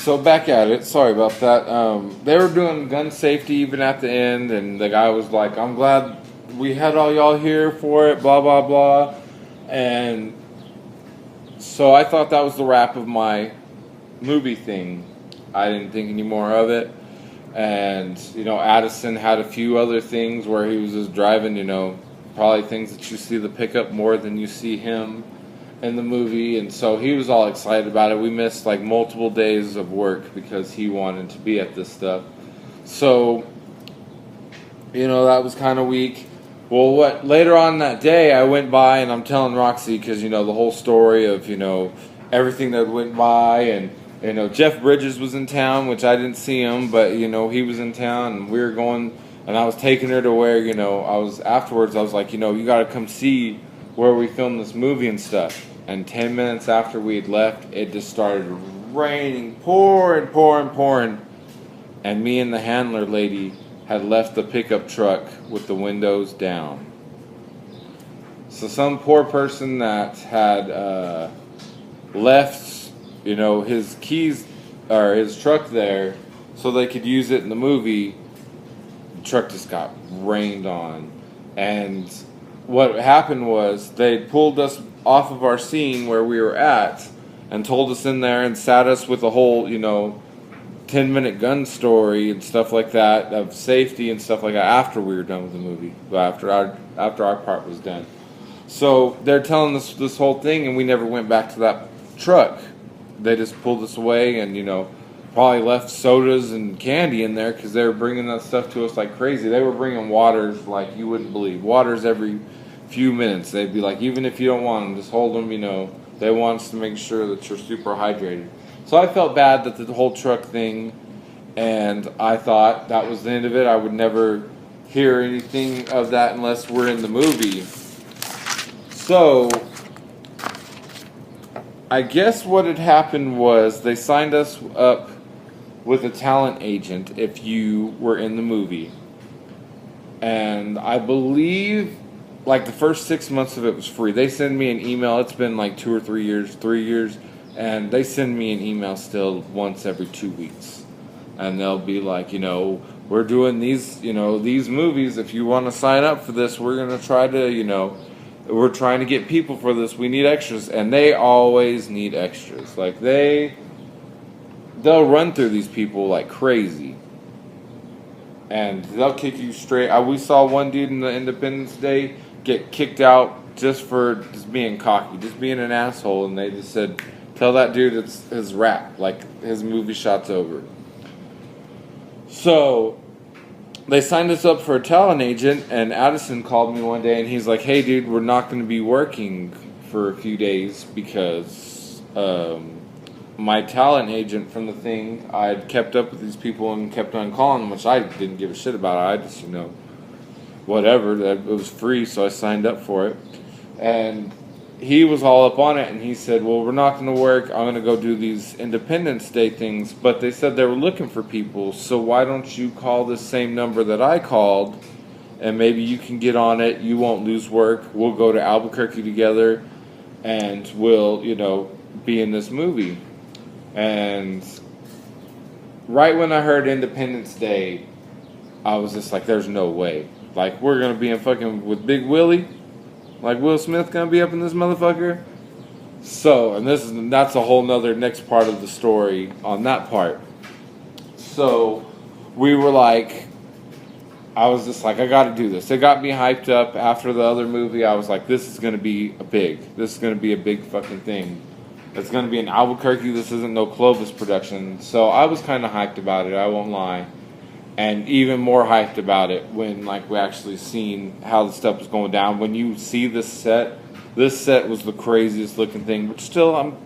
So back at it. Sorry about that. They were doing gun safety even at the end, and the guy was like, "I'm glad we had all y'all here for it." Blah blah blah. And so I thought that was the wrap of my movie thing. I didn't think any more of it. And Addison had a few other things where he was just driving. Probably things that you see the pickup more than you see him in the movie, and so he was all excited about it. We missed like multiple days of work because he wanted to be at this stuff. So, that was kind of weak. Well, what later on that day, I went by and I'm telling Roxy because the whole story of everything that went by, and Jeff Bridges was in town, which I didn't see him, but he was in town, and we were going, and I was taking her to where I was afterwards. I was like, you got to come see where we filmed this movie and stuff. And 10 minutes after we had left, it just started raining, pouring. And me and the handler lady had left the pickup truck with the windows down. So some poor person that had left, his keys or his truck there so they could use it in the movie, the truck just got rained on. And what happened was they pulled us off of our scene where we were at and told us in there and sat us with a whole 10-minute gun story and stuff like that of safety and stuff like that after we were done with the movie, after our part was done. So they're telling us this whole thing, and we never went back to that truck. They just pulled us away and probably left sodas and candy in there because they were bringing that stuff to us like crazy. They were bringing waters like you wouldn't believe. Waters every few minutes. They'd be like, even if you don't want them, just hold them. They want us to make sure that you're super hydrated. So I felt bad that the whole truck thing, and I thought that was the end of it. I would never hear anything of that unless we're in the movie. So I guess what had happened was they signed us up with a talent agent if you were in the movie. And I believe like the first 6 months of it was free. They send me an email. It's been like 2 or 3 years, 3 years, and they send me an email still once every 2 weeks. And they'll be like, we're doing these movies. If you want to sign up for this, we're going to try to, we're trying to get people for this. We need extras. And they always need extras. Like they'll run through these people like crazy. And they'll kick you straight. We saw one dude in the Independence Day get kicked out just for just being cocky, just being an asshole, and they just said, tell that dude it's his rap, like his movie shot's over. So they signed us up for a talent agent, and Addison called me one day and he's like, hey dude, we're not going to be working for a few days because my talent agent from the thing, I'd kept up with these people and kept on calling them, which I didn't give a shit about. I just, whatever, that it was free, so I signed up for it. And he was all up on it, and he said, well, we're not going to work. I'm going to go do these Independence Day things. But they said they were looking for people, so why don't you call this same number that I called, and maybe you can get on it. You won't lose work. We'll go to Albuquerque together, and we'll, be in this movie. And right when I heard Independence Day, I was just like, there's no way. Like, we're going to be in fucking with Big Willie? Like, Will Smith going to be up in this motherfucker? So, and that's a whole nother next part of the story on that part. So, we were like, I was just like, I got to do this. It got me hyped up after the other movie. I was like, this is going to be this is going to be a big fucking thing. It's going to be in Albuquerque. This isn't no Clovis production. So I was kind of hyped about it, I won't lie. And even more hyped about it when we actually seen how the stuff was going down. When you see this set was the craziest looking thing. But still, I'm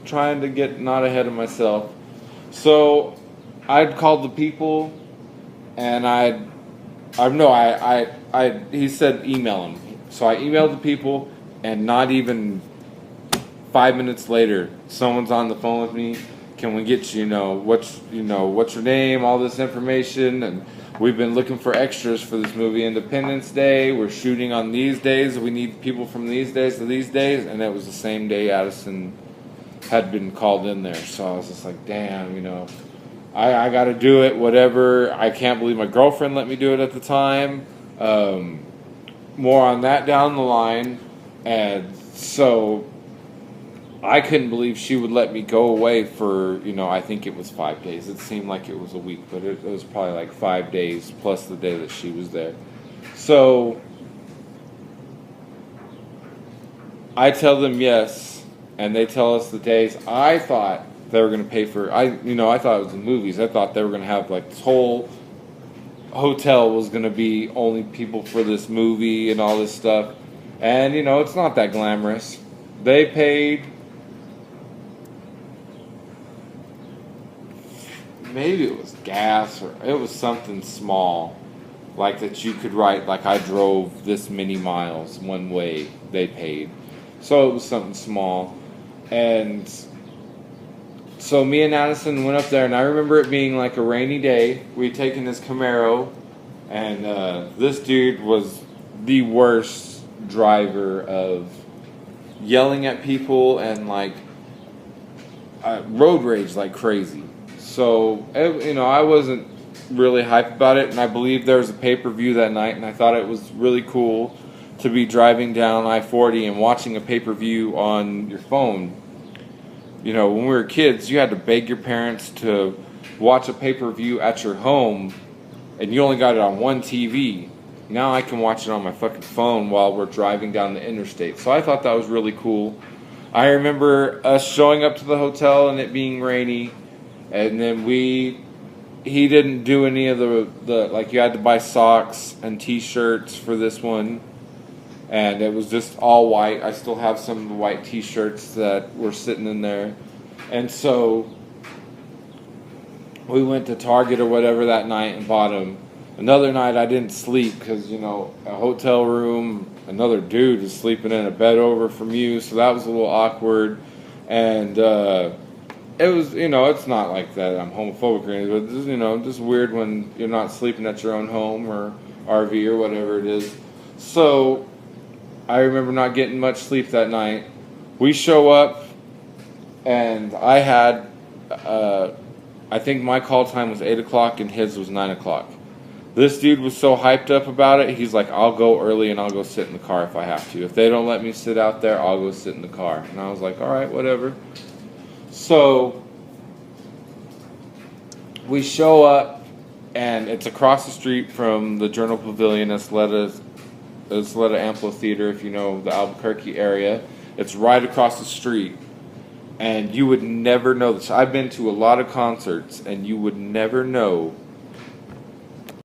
trying to get not ahead of myself. So I'd called the people, and he said email them. So I emailed the people, and not even 5 minutes later, someone's on the phone with me. Can we get what's your name, all this information, and we've been looking for extras for this movie Independence Day. We're shooting on these days. We need people from these days to these days, and it was the same day Addison had been called in there. So I was just like, damn, I got to do it, whatever. I can't believe my girlfriend let me do it at the time. More on that down the line. And so I couldn't believe she would let me go away for, I think it was 5 days. It seemed like it was a week, but it was probably like 5 days plus the day that she was there. So I tell them yes, and they tell us the days. I thought they were going to pay for, I thought it was the movies. I thought they were going to have like this whole hotel was going to be only people for this movie and all this stuff. And, it's not that glamorous. They paid, maybe it was gas or it was something small, like that you could write, like I drove this many miles one way, they paid. So it was something small. And so me and Addison went up there, and I remember it being like a rainy day. We'd taken this Camaro, and this dude was the worst driver of yelling at people and like road rage like crazy. So, I wasn't really hyped about it, and I believe there was a pay-per-view that night, and I thought it was really cool to be driving down I-40 and watching a pay-per-view on your phone. When we were kids, you had to beg your parents to watch a pay-per-view at your home, and you only got it on one TV. Now I can watch it on my fucking phone while we're driving down the interstate. So I thought that was really cool. I remember us showing up to the hotel and it being rainy. And then he didn't do any of the like, you had to buy socks and t-shirts for this one. And it was just all white. I still have some of the white t-shirts that were sitting in there. And so we went to Target or whatever that night and bought them. Another night I didn't sleep because, a hotel room, another dude is sleeping in a bed over from you. So that was a little awkward. And, it was, it's not like that I'm homophobic or anything, but just, just weird when you're not sleeping at your own home or RV or whatever it is. So I remember not getting much sleep that night. We show up, and I had, I think my call time was 8 o'clock and his was 9 o'clock. This dude was so hyped up about it, he's like, I'll go early and I'll go sit in the car if I have to. If they don't let me sit out there, I'll go sit in the car. And I was like, all right, whatever. So we show up, and it's across the street from the Journal Pavilion, Isleta Amphitheater, if you know the Albuquerque area. It's right across the street, and you would never know this. I've been to a lot of concerts, and you would never know